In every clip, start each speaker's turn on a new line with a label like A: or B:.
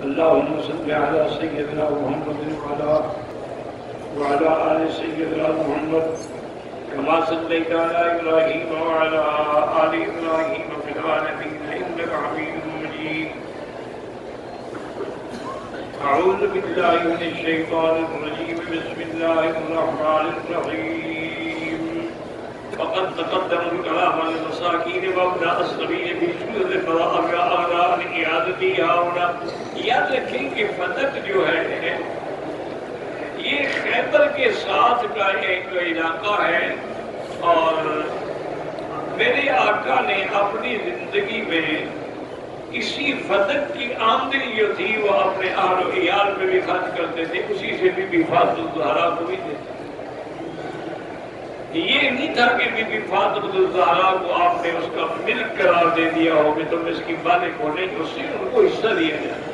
A: اللهم صل على سيدنا محمد وعلى آل سيدنا محمد كما صليت على إبراهيم وعلى آل إبراهيم في العالمين إنك حميد مجيد. أعوذ بالله من الشيطان الرجيم. بسم الله الرحمن الرحيم. فقد تقدم الكلام عن المساكين وابناء السبيل في سورة البراءة عن إعادتها هنا. یاد رکھیں کہ فتح جو ہے یہ خیبر کے ساتھ کا ایک علاقہ ہے، اور میرے آقا نے اپنی زندگی میں اسی فتح کی آمدنی جو تھی وہ اپنے اہل و عیال پہ بھی خرچ کرتے تھے، اسی سے بی فاطمہ الزہرا کو بھی دیتے. یہ نہیں تھا کہ بی فاطمہ الزہرا کو آپ نے اس کا ملک قرار دے دیا ہو کہ تم اس کی مالک ہو، نہیں، اس سے ان کو حصہ دیا جائے.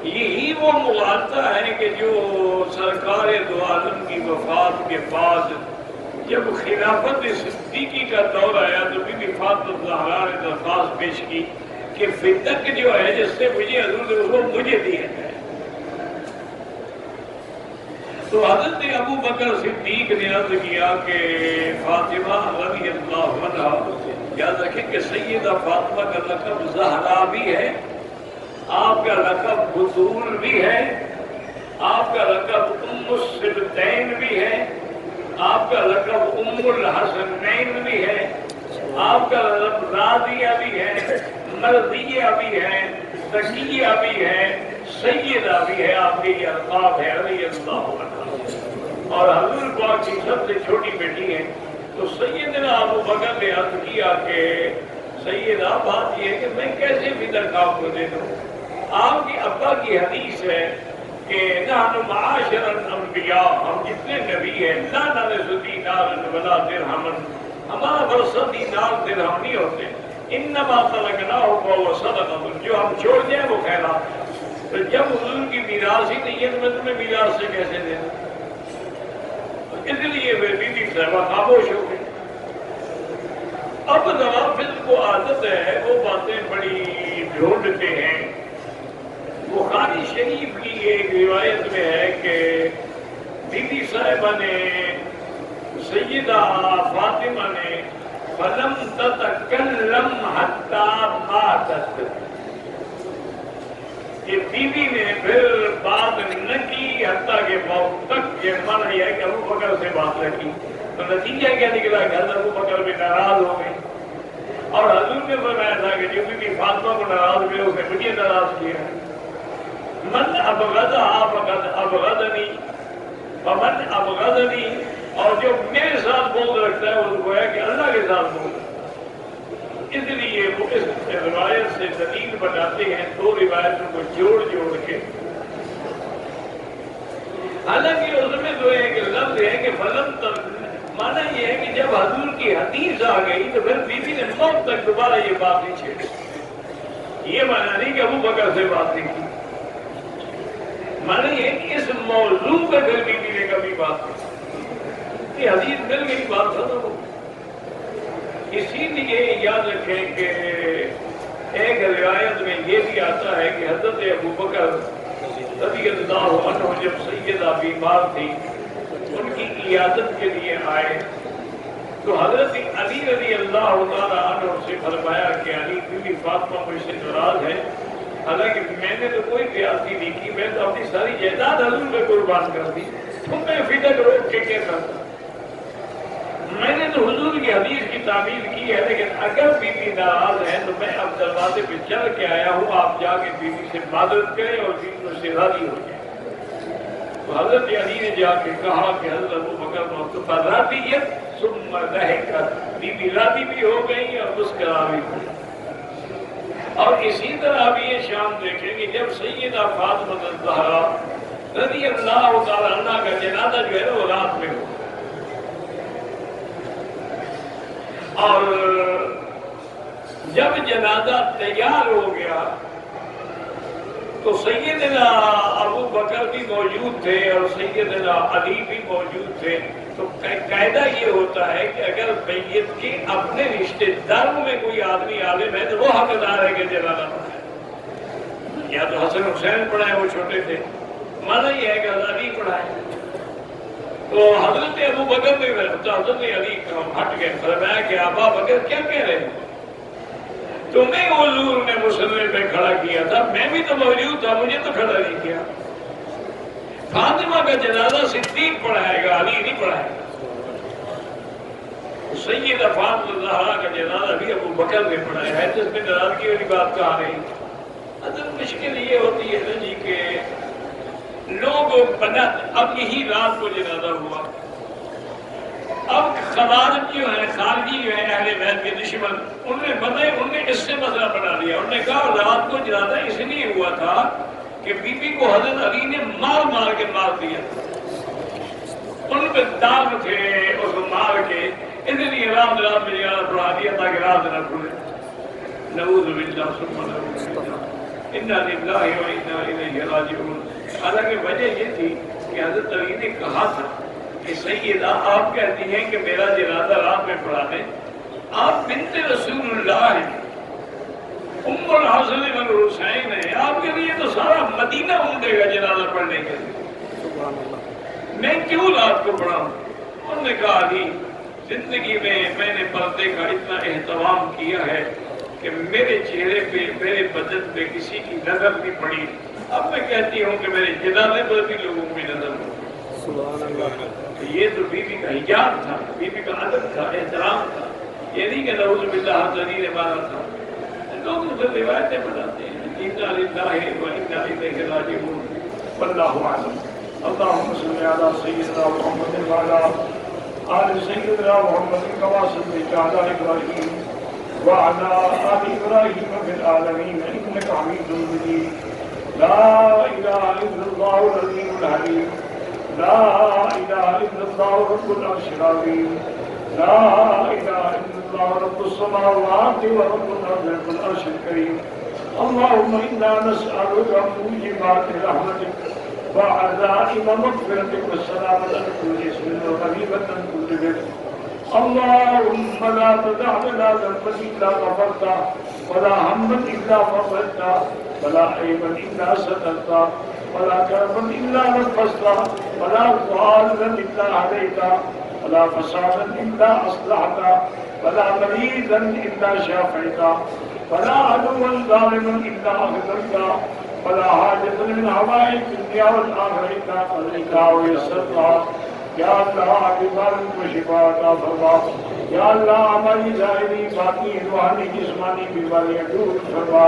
A: یہی وہ مغالطہ ہے کہ جو سرکار دو عالم کی وفات کے بعد جب خلافت صدیقی کا دور آیا تو بی فاطمہ الزہرا نے درخواست پیش کی کہ فتق جو ہے جس سے مجھے حضور نے اس کو مجھے دیا جائے. تو حضرت ابو بکر صدیق نے عرض کیا کہ فاطمہ رضی اللہ عنہا، یاد رکھیں کہ سیدہ فاطمہ کا لقب زہرا بھی ہے، آپ کا لقب بطول بھی ہے، آپ کا لقب ام السبتین بھی ہے، آپ کا لقب ام الحسنین بھی ہے، آپ کا لقب راضیہ بھی ہے، مرضیہ بھی ہے، تقیہ بھی ہے، سیدہ بھی ہے. آپ کے یہ القاب ہے رضی اللہ عنہ. اور حضور پاک کی سب سے چھوٹی بیٹی ہے. تو سیدنا ابو بکر نے عرض کیا کہ سیدہ بات یہ ہے کہ میں کیسے بھی درخواست کو دے دوں. آپ کے ابا کی حدیث ہے کہ نحن معاشر الانبیاء، ہم جتنے نبی ہیں، لا نرث دینارا ولا درہما، ہمارا ورثہ دینار درہم نہیں ہوتے. انما ترکناہ فہو صدقۃ، جو ہم چھوڑ جائیں وہ خیرات ہے. تو جب حضور کی میراث ہی نہیں ہے تو میں تمہیں میراث سے کیسے دے دوں؟ اس لیے وہ بی بی صاحبہ خاموش ہو گئی. اب نوافل کو عادت ہے وہ باتیں بڑی ڈھونڈتے ہیں. بخاری شریف کی ایک روایت میں ہے کہ بی بی صاحبہ نے سیدہ فاطمہ نے فلم تتکلم حتی ماتت، کہ بی بی نے پھر بات نہ کی حتیٰ کہ موت تک. یہ مانا یہ ہے کہ ابو بکر سے بات نہ کی. تو نتیجہ کیا نکلا کہ حضرت ابو بکر بھی ناراض ہو گئے. اور حضور نے فرمایا تھا کہ جو بی بی فاطمہ کو ناراض ہوئے اس نے مجھے ناراض کیا. من ابغضها فقد ابغضنی ومن ابغضنی، اور جو میرے ساتھ بغض رکھتا ہے وہ گویا کہ اللہ کے ساتھ بغض. اس لیے وہ اس روایت سے دلیل بناتے ہیں دو روایتوں کو جوڑ کے. حالانکہ اس میں جو ہے کہ لفظ ہے کہ فلم تک، مانا یہ ہے کہ جب حضور کی حدیث آ گئی تو پھر بی بی نے موت تک دوبارہ یہ بات نہیں چھیڑی. یہ مانا نہیں کہ ابو بکر سے بات نہیں کی، مانا یہ ہے کہ اس موضوع پہ پھر بی بی نے کبھی بات نہیں. یہ حدیث مل گئی، بات ختم ہو. اسی لیے یاد رکھیں کہ ایک روایت میں یہ بھی آتا ہے کہ حضرت ابو بکر رضی اللہ عنہ جب سیدہ بیمار تھی ان کی عیادت کے لیے آئے تو حضرت علی رضی اللہ تعالیٰ عنہ سے فرمایا کہ علی بی بی فاطمہ مجھ سے ناراض ہے، حالانکہ میں نے تو کوئی زیادتی نہیں کی، میں تو اپنی ساری جائیداد حضور پہ قربان کر دی، تم میں فدق روک کے کیا کرتا. میں نے تو حضور کی حدیث کی تعمیل کی ہے، لیکن اگر بی بی ناراض ہے تو میں اب دروازے پہ چل کے آیا ہوں، آپ جا کے بی بی سے معذرت کریں اور بی بی سے راضی ہو جائیں. تو حضرت علی نے جا کے کہا کہ حضرت ابو بکر راضیت ثم ضحکت، بی بی راضی بھی ہو گئی اور مسکرا بھی ہوئی. اور اسی طرح بھی یہ شام دیکھیں گے جب سیدہ فاطمہ الزہرا رضی اللہ تعالیٰ عنہ کا جنازہ جو ہے وہ رات میں ہو، اور جب جنازہ تیار ہو گیا تو سیدنا ابو بکر بھی موجود تھے اور سیدنا علی بھی موجود تھے. تو قاعدہ یہ ہوتا ہے کہ اگر میت کے اپنے رشتے داروں میں کوئی آدمی عالم ہے تو وہ حقدار ہے کہ جنازہ پڑھائے. یا تو حسن حسین پڑھائے، وہ چھوٹے تھے، مانا یہ ہے کہ علی پڑھائے. تو حضرت ابو بکر نے حضرت علی ہٹ گئے، فرمایا کہ ابا بکر کیا کہہ رہے ہیں؟ تمہیں حضور نے مسلم پہ کھڑا کیا تھا، میں بھی تو موجود تھا، مجھے تو کھڑا نہیں کیا. فاطمہ کا جنازہ صدیق پڑھائے گا، علی نہیں پڑھائے گا. سیدہ فاطمہ الزہرا کا جنازہ بھی ابو بکر نے پڑھایا ہے، جس میں ناراضگی والی بات کہا رہی. اصل مشکل یہ ہوتی ہے نا جی کہ لوگ اب یہی رات کو جنازہ ہوا، اب خوارج جو ہے، خارجی جو ہے اہل بیت کے دشمن، انہوں نے اس سے مسئلہ بنا لیا. انہوں نے کہا رات کو جنازہ اس لیے ہوا تھا کہ بی بی کو حضرت علی نے مار کے مار دیا، ان پہ داغ تھے، اس کو مار کے، اس لیے رات میں جنازہ پڑھا دیا تاکہ رات نہ کھلے. نعوذ باللہ ثم نعوذ باللہ، انا للہ و انا الیہ راجعون. حالانکہ وجہ یہ تھی کہ حضرت علی نے کہا تھا کہ سیدہ آپ کہتی ہیں کہ میرا جنازہ رات میں پڑھا دیں، آپ بنت رسول اللہ ہیں، ام الحسن والحسین ہیں، آپ کے لیے تو سارا مدینہ امڑے گا جنازہ پڑھنے کے لیے، میں کیوں رات کو پڑھاؤں؟ انہوں نے کہا علی، زندگی میں نے پردے کا اتنا اہتمام کیا ہے کہ میرے چہرے پہ، میرے بدن پہ کسی کی نظر نہیں پڑی. اب میں کہتی ہوں کہ میرے جنازے پر بھی لوگوں کی نظر ہو. سبحان اللہ. یہ تو بی بی کا حجاب تھا، بی بی کا ادب تھا، احترام تھا. یہ نہیں کہ نعوذ باللہ حضرت نے مارا تھا. لوگ اسے روایتیں بناتے ہیں. انا للہ و انا الیہ راجعون. واللہ اعلم. اللهم صل على سيدنا محمد وعلى آل سيدنا محمد كما صليت على إبراهيم وعلى آل إبراهيم في العالمين إنك حميد مجيد. لا إله إلا الله العظيم الحليم. لا إله إلا الله رب العرش العظيم. لا إله إلا الله رب السماوات ورب الأرض رب العرش الكريم. اللهم إنا نسألك موجبات رحمتك وعزائم مغفرتك والسلامة من كل اسم وغنيمة من كل بر. اللهم لا تدع لنا ذنبا إلا غفرته ولا هما إلا فرجته ولا عيبا إلا سترته ولا كربا إلا نفسته ولا ضالا إلا هديته ولا فسادا إلا أصلحته ولا مريضا إلا شافيته ولا عدوا ظالما إلا أخذلته ولا حاجة من حوائج الدنيا والآخرة قضيتها ويسرتها. یا اللہ بیماروں کو شفا عطا فرما. یا اللہ ہماری ظاہری باطنی روحانی جسمانی بیماریاں دور فرما.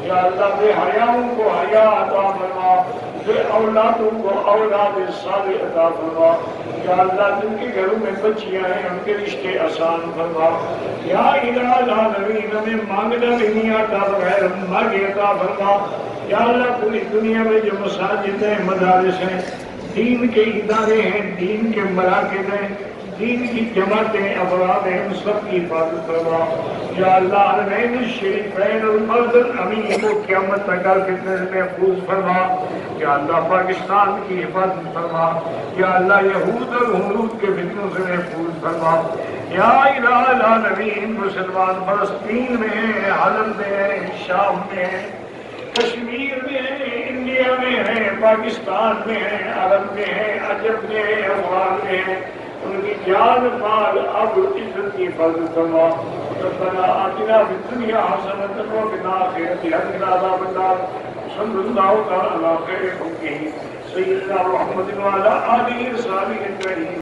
A: یا اللہ بے حیاؤں کو حیا عطا فرما، بے اولادوں کو اولاد صالح عطا فرما. یا اللہ جن کے گھروں میں بچیاں ہیں ان کے رشتے آسان فرما. یا الہ العالمین ہمیں مانگنا بھی نہیں آتا بغیر مانگے عطا فرما. یا اللہ پوری دنیا میں جو مساجد ہیں، مدارس ہیں، دین کے ادارے ہیں، دین کے مراکز ہیں، دین کی جماعتیں، افراد ہیں، ان سب کی حفاظت فرما. یا اللہ حرمین الشریفین المسجد الامین کو قیامت تک فتنے سے محفوظ فرما. یا اللہ پاکستان کی حفاظت فرما. یا اللہ یہود اور ہنود کے فتنوں سے محفوظ فرما. یا الہ العالمین مسلمان فلسطین میں ہیں، حلب میں ہیں، شام میں ہیں، کشمیر میں ہیں، انڈیا میں ہیں، پاکستان میں ہیں، عرب میں ہیں، عجب میں ہیں، افغان میں ہیں، ان کی جان مال اب عزت کی حفاظت فرما. ربنا آتنا فی الدنیا حسنۃ وفی الآخرۃ حسنۃ وقنا عذاب النار. صلی اللہ تعالی علی خیر خلقہ سیدنا محمد وعلی آلہ وصحبہ اجمعین.